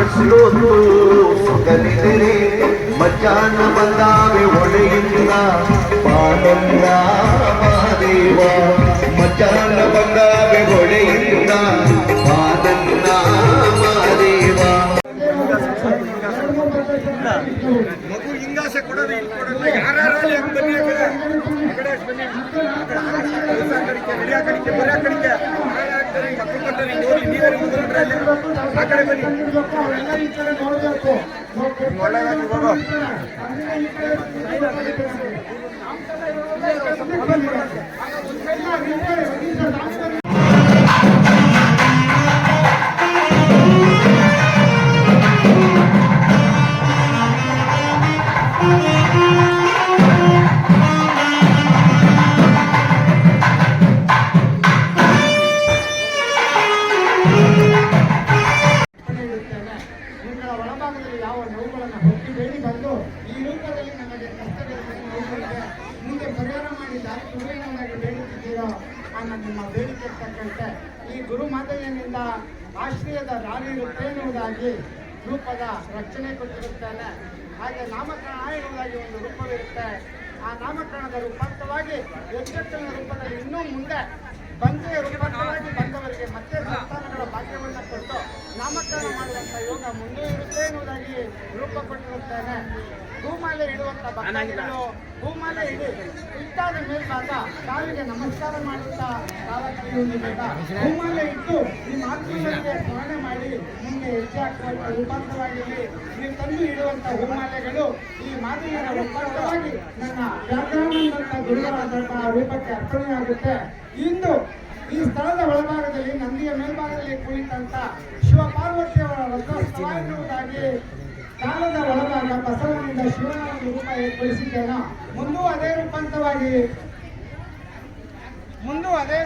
ಅಷ್ಟೊಂದು ಸುಗಲಿದರೆ ಮಧ್ಯಾಹ್ನ ಬಂದಾವೆ ಒಡೆಯಿಂದ ಪಾನಂದ ಮಹಾದೇವ ಮಧ್ಯಾಹ್ನ ಬಂದಾವೆ ಒಡೆಯಿಂದ ಪಾನಂದ ಮಹಾದೇವ ಮಗು ಹಿಂಗಾಸೆ ಕೊಡೋದು ಕೊಡೋದು ಯಾರ್ಯಾರಲ್ಲಿ ಬನ್ನಿ ರೆಡಿ ಕಡಿಕೆ ಬರೀ ಕಡಿಕೆ ಮಕ್ಕಳು ಕೊಟ್ಟರೆ ನೋಡಿ ನೀವೇ ಆ ಕಡೆ ಬನ್ನಿ ಒಳ್ಳೆದಾಗಿ ಹೋಗೋ ಒಳಭಾಗದಲ್ಲಿ ಯಾವ ನೋವುಗಳನ್ನು ಹೊತ್ತಿ ಬೇಡಿ ಬಂದು ಈ ರೂಪದಲ್ಲಿ ನಮಗೆ ಕಷ್ಟಗಳಿಗೆ ನೋವುಗಳಿಗೆ ಮುಂದೆ ಪರಿಹಾರ ಮಾಡಿ ದಾರಿ ತುಳಿಯನ್ನಾಗಿ ಬೇಡುತ್ತಿದ್ದೀರೋ ಆ ನಿಮ್ಮ ಬೇಡಿಕೆ ತಕ್ಕಂತೆ ಈ ಗುರುಮಾತೆಯನಿಂದ ಆಶ್ರಯದ ದಾರಿ ಇರುತ್ತೆ ಎನ್ನುವುದಾಗಿ ರೂಪದ ರಕ್ಷಣೆ ಕೊಟ್ಟಿರುತ್ತಾನೆ. ಹಾಗೆ ನಾಮಕರಣ ಎನ್ನುವುದಾಗಿ ಒಂದು ರೂಪವಿರುತ್ತೆ. ಆ ನಾಮಕರಣದ ರೂಪಾಂತವಾಗಿ ಯಜ್ಞನ ರೂಪದಲ್ಲಿ ಇನ್ನೂ ಮುಂದೆ ಬಂದೆಯ ರೂಪಾಂತವಾಗಿ ಬಂದವರಿಗೆ ಮತ್ತೆ ಸಂತಾನಗಳ ಭಾಗ್ಯವನ್ನು ಕೊಟ್ಟು ನಾಮಕರಣ ಮಾಡುವಂಥ ಯೋಗ ಮುಂದೆ ಇರುತ್ತೆ ಎನ್ನುವುದಾಗಿ ರೂಪ ಕೊಟ್ಟಿರುತ್ತಾನೆ. ಹೂಮಾಲೆ ಇಡುವಂಥ ಭಕ್ತಾದಿಗಳು ಹೂಮಾಲೆ ಇಡಿ ಇಟ್ಟಾದ ಮೇಲ್ಭಾಗ ಕಾಲಿಗೆ ನಮಸ್ಕಾರ ಮಾಡುತ್ತಾ ಬೇಡ ಹೂಮಾಲೆ ಇಟ್ಟು ನಿಮ್ಮ ಆತ್ಮೀಯರಿಗೆ ಸ್ಮರಣೆ ಮಾಡಿ ಮುಂದೆ ಹೆಜ್ಜೆ ಹಾಕುವಂಥ ರೂಪಾಂತರವಾಗಿ ನೀವು ತಂದು ಇಡುವಂಥ ಹೂಮಾಲೆಗಳು ಈ ಮಾದರಿಯ ರೂಪಾಂತರವಾಗಿ ನನ್ನ ವ್ಯಾಕರಣಂತ ಗುರುಗಳಾದಂಥ ರೂಪಕ್ಕೆ ಅರ್ಪಣೆಯಾಗುತ್ತೆ. ಇಂದು ಈ ಸ್ಥಳದ ಒಳಭಾಗದಲ್ಲಿ ನಂದಿಯ ಮೇಲ್ಭಾಗದಲ್ಲಿ ಕುಳಿತಂತ ಶಿವ ಪಾರ್ವತಿಯವರ ರಥೋತ್ಸವ ಎನ್ನುವುದಾಗಿ ಕಾಲದ ಒಳಭಾಗ ಬಸವನಿಂದ ಶಿವನ ರೂಪ ಏರ್ಪಡಿಸಿದ್ದೇನೋ ಮುಂದೂ ಅದೇ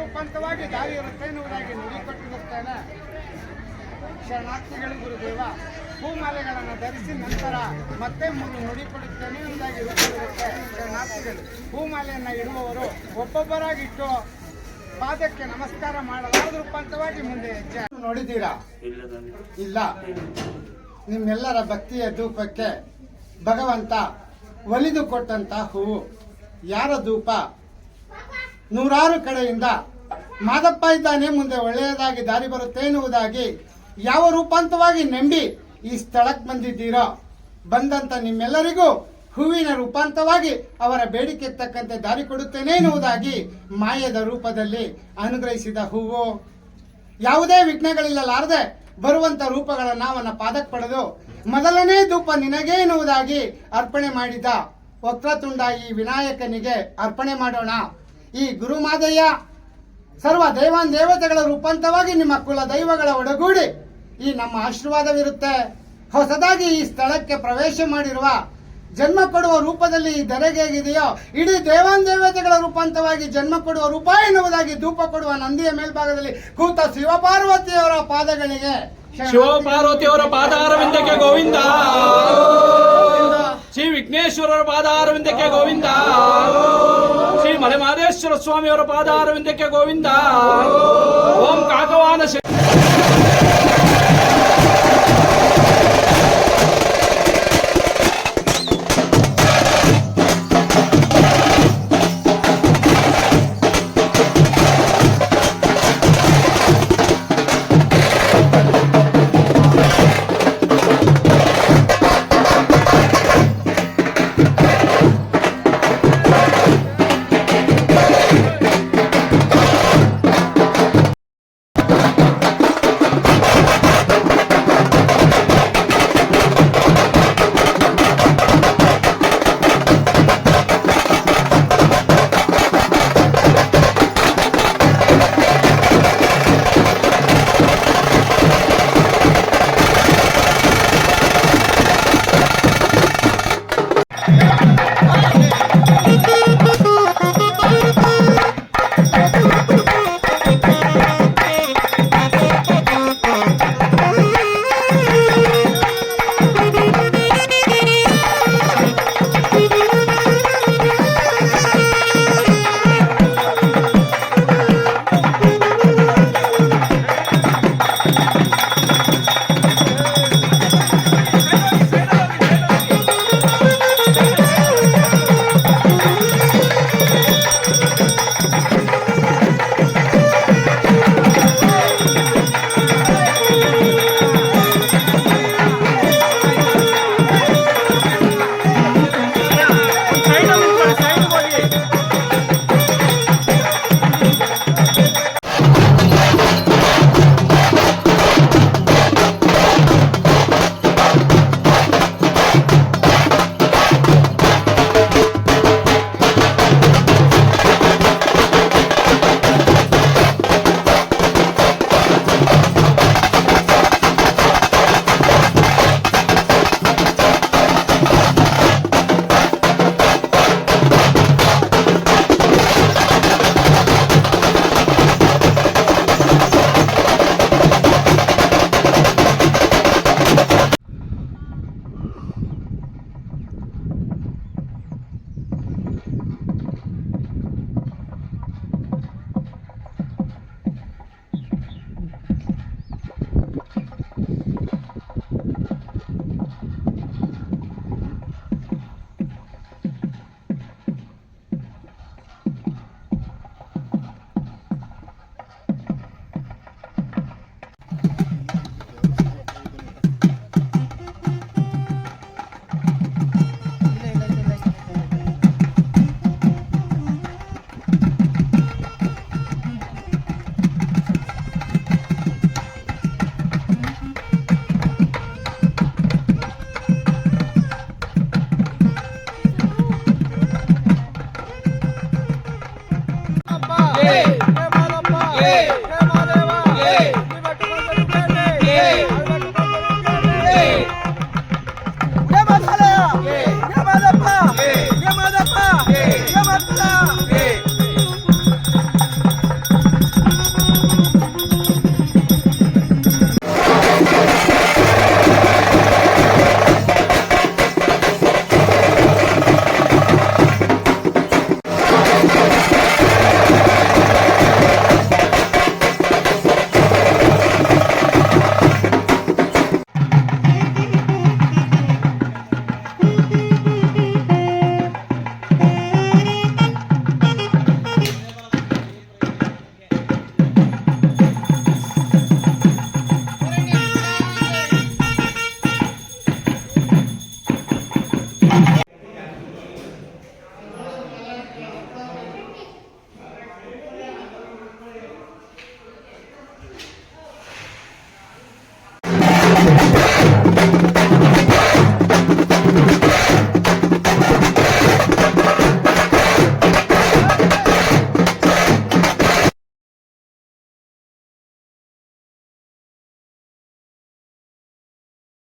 ರೂಪಾಂತವಾಗಿ ದಾರಿ ಇರುತ್ತೆ ಎನ್ನುವುದಾಗಿ ನುಡಿಕೊಟ್ಟಿರುತ್ತೇನೆ. ಶರಣಾರ್ಥಿಗಳು ಗುರುದೇವ ಹೂಮಾಲೆಗಳನ್ನು ಧರಿಸಿ ನಂತರ ಮತ್ತೆ ನುಡಿಕೊಡುತ್ತೇನೆ ಎನ್ನುವುದಾಗಿ ರೂಪವಿರುತ್ತೆ. ಶರಣಾರ್ಥಿಗಳು ಹೂಮಾಲೆಯನ್ನು ಇಡುವವರು ಒಬ್ಬೊಬ್ಬರಾಗಿಟ್ಟು ಪಾದಕ್ಕೆ ನಮಸ್ಕಾರ ಮಾಡಲಾದ ರೂಪಾಂತವಾಗಿ ಮುಂದೆ ಹೆಜ್ಜೆ ನೋಡಿದ್ದೀರಾ? ಇಲ್ಲ. ನಿಮ್ಮೆಲ್ಲರ ಭಕ್ತಿಯ ಧೂಪಕ್ಕೆ ಭಗವಂತ ಒಲಿದು ಕೊಟ್ಟಂತ ಹೂವು ಯಾರ ಧೂಪ? ನೂರಾರು ಕಡೆಯಿಂದ ಮಾದಪ್ಪ ಇದ್ದಾನೆ, ಮುಂದೆ ಒಳ್ಳೆಯದಾಗಿ ದಾರಿ ಬರುತ್ತೆ ಎನ್ನುವುದಾಗಿ ಯಾವ ರೂಪಾಂತವಾಗಿ ನಂಬಿ ಈ ಸ್ಥಳಕ್ಕೆ ಬಂದಿದ್ದೀರೋ ಬಂದಂತ ನಿಮ್ಮೆಲ್ಲರಿಗೂ ಹೂವಿನ ರೂಪಾಂತವಾಗಿ ಅವರ ಬೇಡಿಕೆ ತಕ್ಕಂತೆ ದಾರಿ ಕೊಡುತ್ತೇನೆ ಎನ್ನುವುದಾಗಿ ಮಾಯದ ರೂಪದಲ್ಲಿ ಅನುಗ್ರಹಿಸಿದ ಹೂವು ಯಾವುದೇ ವಿಘ್ನಗಳಿಲ್ಲಲಾರದೆ ಬರುವಂತ ರೂಪಗಳನ್ನ ಅವನ ಪಾದಕ್ಕೆ ಪಡೆದು ಮೊದಲನೇ ಧೂಪ ನಿನಗೆ ಎನ್ನುವುದಾಗಿ ಅರ್ಪಣೆ ಮಾಡಿದ ವಕ್ರತುಂಡ ಈ ವಿನಾಯಕನಿಗೆ ಅರ್ಪಣೆ ಮಾಡೋಣ. ಈ ಗುರುಮಾದಯ್ಯ ಸರ್ವ ದೇವಾನ್ ದೇವತೆಗಳ ರೂಪಾಂತವಾಗಿ ನಿಮ್ಮ ಕುಲ ದೈವಗಳ ಒಡಗೂಡಿ ಈ ನಮ್ಮ ಆಶೀರ್ವಾದವಿರುತ್ತೆ. ಹೊಸದಾಗಿ ಈ ಸ್ಥಳಕ್ಕೆ ಪ್ರವೇಶ ಮಾಡಿರುವ ಜನ್ಮ ಕೊಡುವ ರೂಪದಲ್ಲಿ ಈ ಧರೆಗೆ ಹೇಗಿದೆಯೋ ಇಡೀ ದೇವಾನ್ ದೇವತೆಗಳ ರೂಪಾಂತವಾಗಿ ಜನ್ಮ ಕೊಡುವ ರೂಪ ಎನ್ನುವುದಾಗಿ ಧೂಪ ಕೊಡುವ ನಂದಿಯ ಮೇಲ್ಭಾಗದಲ್ಲಿ ಕೂತ ಶಿವಪಾರ್ವತಿಯವರ ಪಾದಗಳಿಗೆ ಶಿವಪಾರ್ವತಿಯವರ ಪಾದಾರವಿಂದಕ್ಕೆ ಗೋವಿಂದ, ಶ್ರೀ ವಿಘ್ನೇಶ್ವರರ ಪಾದಾರವಿಂದಕ್ಕೆ ಗೋವಿಂದ, ಶ್ರೀ ಮಲೆಮಹದೇಶ್ವರ ಸ್ವಾಮಿಯವರ ಪಾದಾರವಿಂದಕ್ಕೆ ಗೋವಿಂದ. ಓಂ ಕಾಕವಾನ ಸ್ವಾಮಿಗೆ